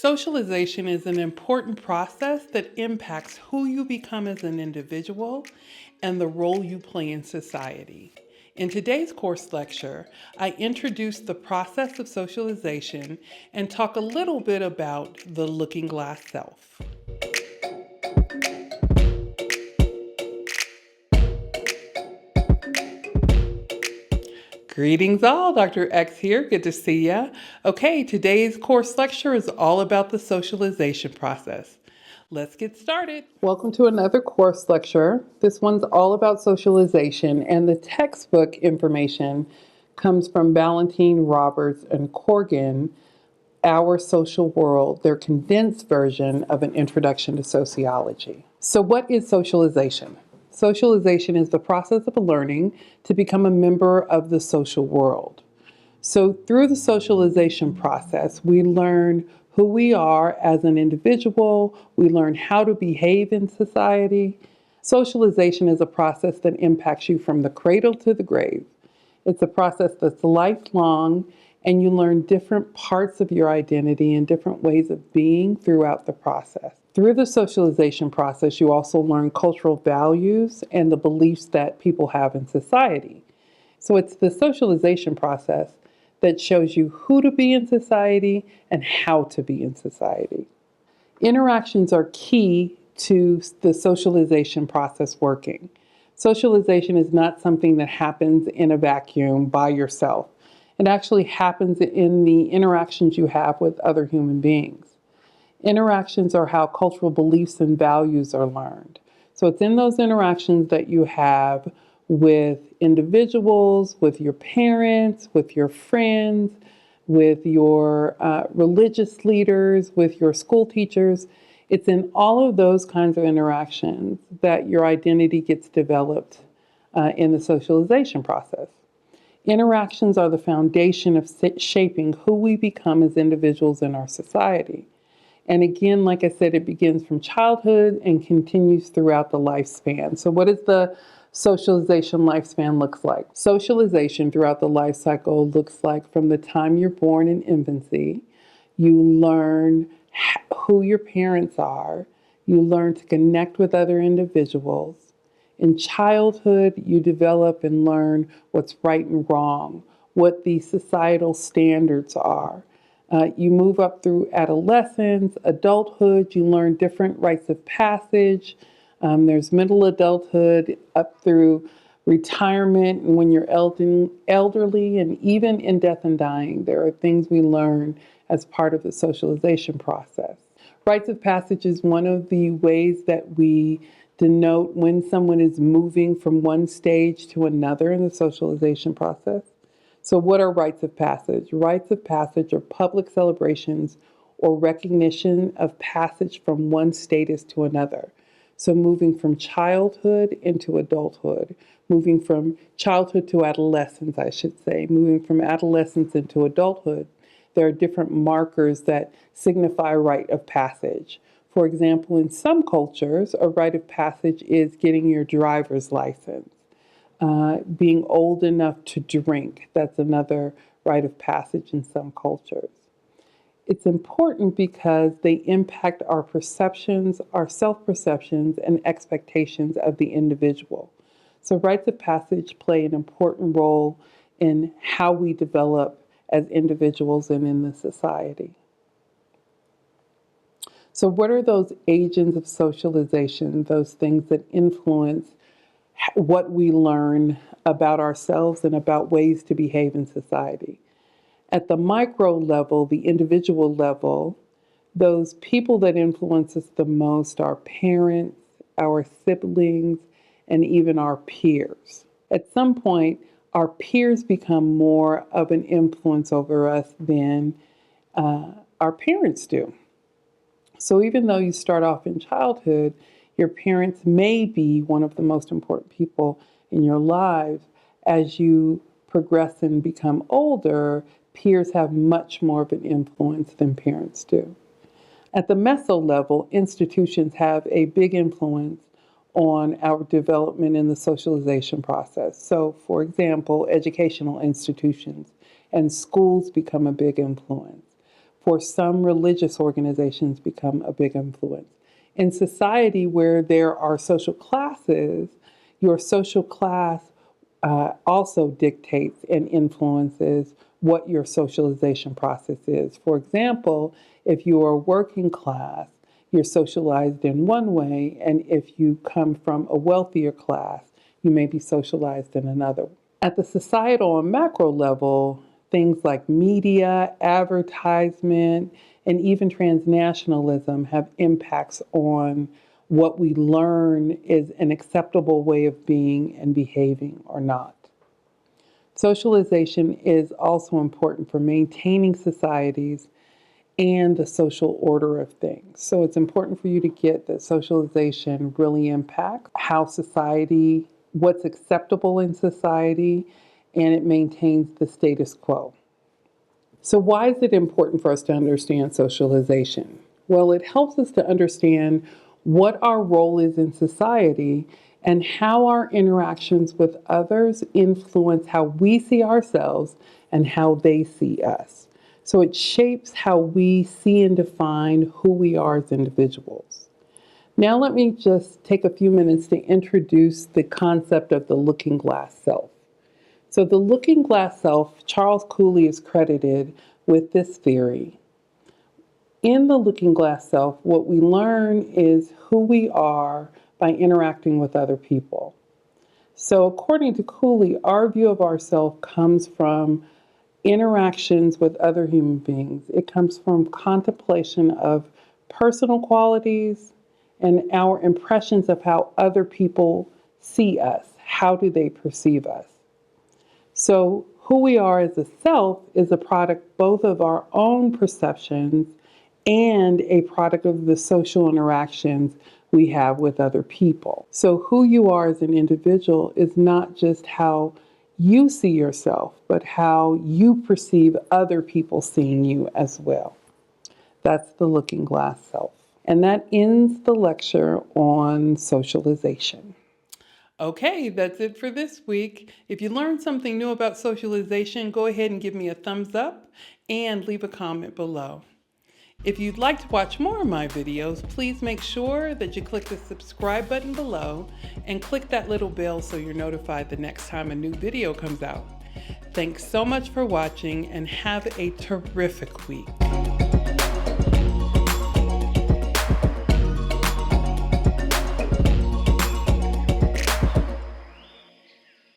Socialization is an important process that impacts who you become as an individual and the role you play in society. In today's course lecture, I introduce the process of socialization and talk a little bit about the looking glass self. Greetings all, Dr. X here, good to see ya. Okay, today's course lecture is all about the socialization process. Let's get started. Welcome to another course lecture. This one's all about socialization, and the textbook information comes from Ballantine, Roberts, and Corrigan, Our Social World, their condensed version of an introduction to sociology. So what is socialization? Socialization is the process of learning to become a member of the social world. So through the socialization process, we learn who we are as an individual, we learn how to behave in society. Socialization is a process that impacts you from the cradle to the grave. It's a process that's lifelong, and you learn different parts of your identity and different ways of being throughout the process. Through the socialization process, you also learn cultural values and the beliefs that people have in society. So it's the socialization process that shows you who to be in society and how to be in society. Interactions are key to the socialization process working. Socialization is not something that happens in a vacuum by yourself. It actually happens in the interactions you have with other human beings. Interactions are how cultural beliefs and values are learned. So it's in those interactions that you have with individuals, with your parents, with your friends, with your religious leaders, with your school teachers. It's in all of those kinds of interactions that your identity gets developed in the socialization process. Interactions are the foundation of shaping who we become as individuals in our society. And again, like I said, it begins from childhood and continues throughout the lifespan. So what does the socialization lifespan looks like? Socialization throughout the life cycle looks like from the time you're born in infancy, you learn who your parents are, you learn to connect with other individuals. In childhood, you develop and learn what's right and wrong, what the societal standards are. You move up through adolescence, adulthood, you learn different rites of passage. There's middle adulthood up through retirement and when you're elderly, and even in death and dying, there are things we learn as part of the socialization process. Rites of passage is one of the ways that we denote when someone is moving from one stage to another in the socialization process. So what are rites of passage? Rites of passage are public celebrations or recognition of passage from one status to another. So moving from childhood into adulthood, moving from childhood to adolescence, I should say, moving from adolescence into adulthood, there are different markers that signify rite of passage. For example, in some cultures, a rite of passage is getting your driver's license. Being old enough to drink, that's another rite of passage in some cultures. It's important because they impact our perceptions, our self-perceptions, and expectations of the individual. So rites of passage play an important role in how we develop as individuals and in the society. So what are those agents of socialization, those things that influence what we learn about ourselves and about ways to behave in society? At the micro level, the individual level, those people that influence us the most are parents, our siblings, and even our peers. At some point, our peers become more of an influence over us than our parents do. So even though you start off in childhood, your parents may be one of the most important people in your lives. As you progress and become older, peers have much more of an influence than parents do. At the meso level, institutions have a big influence on our development in the socialization process. So, for example, educational institutions and schools become a big influence. For some, religious organizations become a big influence. In society where there are social classes, your social class also dictates and influences what your socialization process is. For example, if you are working class, you're socialized in one way, and if you come from a wealthier class, you may be socialized in another. At the societal and macro level, things like media, advertisement, and even transnationalism have impacts on what we learn is an acceptable way of being and behaving or not. Socialization is also important for maintaining societies and the social order of things. So it's important for you to get that socialization really impacts how society, what's acceptable in society, and it maintains the status quo. So why is it important for us to understand socialization? Well, it helps us to understand what our role is in society and how our interactions with others influence how we see ourselves and how they see us. So it shapes how we see and define who we are as individuals. Now let me just take a few minutes to introduce the concept of the looking glass self. So the looking glass self, Charles Cooley is credited with this theory. In the looking glass self, what we learn is who we are by interacting with other people. So according to Cooley, our view of ourselves comes from interactions with other human beings. It comes from contemplation of personal qualities and our impressions of how other people see us. How do they perceive us? So who we are as a self is a product both of our own perceptions and a product of the social interactions we have with other people. So who you are as an individual is not just how you see yourself, but how you perceive other people seeing you as well. That's the looking glass self. And that ends the lecture on socialization. Okay, that's it for this week. If you learned something new about socialization, go ahead and give me a thumbs up and leave a comment below. If you'd like to watch more of my videos, please make sure that you click the subscribe button below and click that little bell so you're notified the next time a new video comes out. Thanks so much for watching and have a terrific week.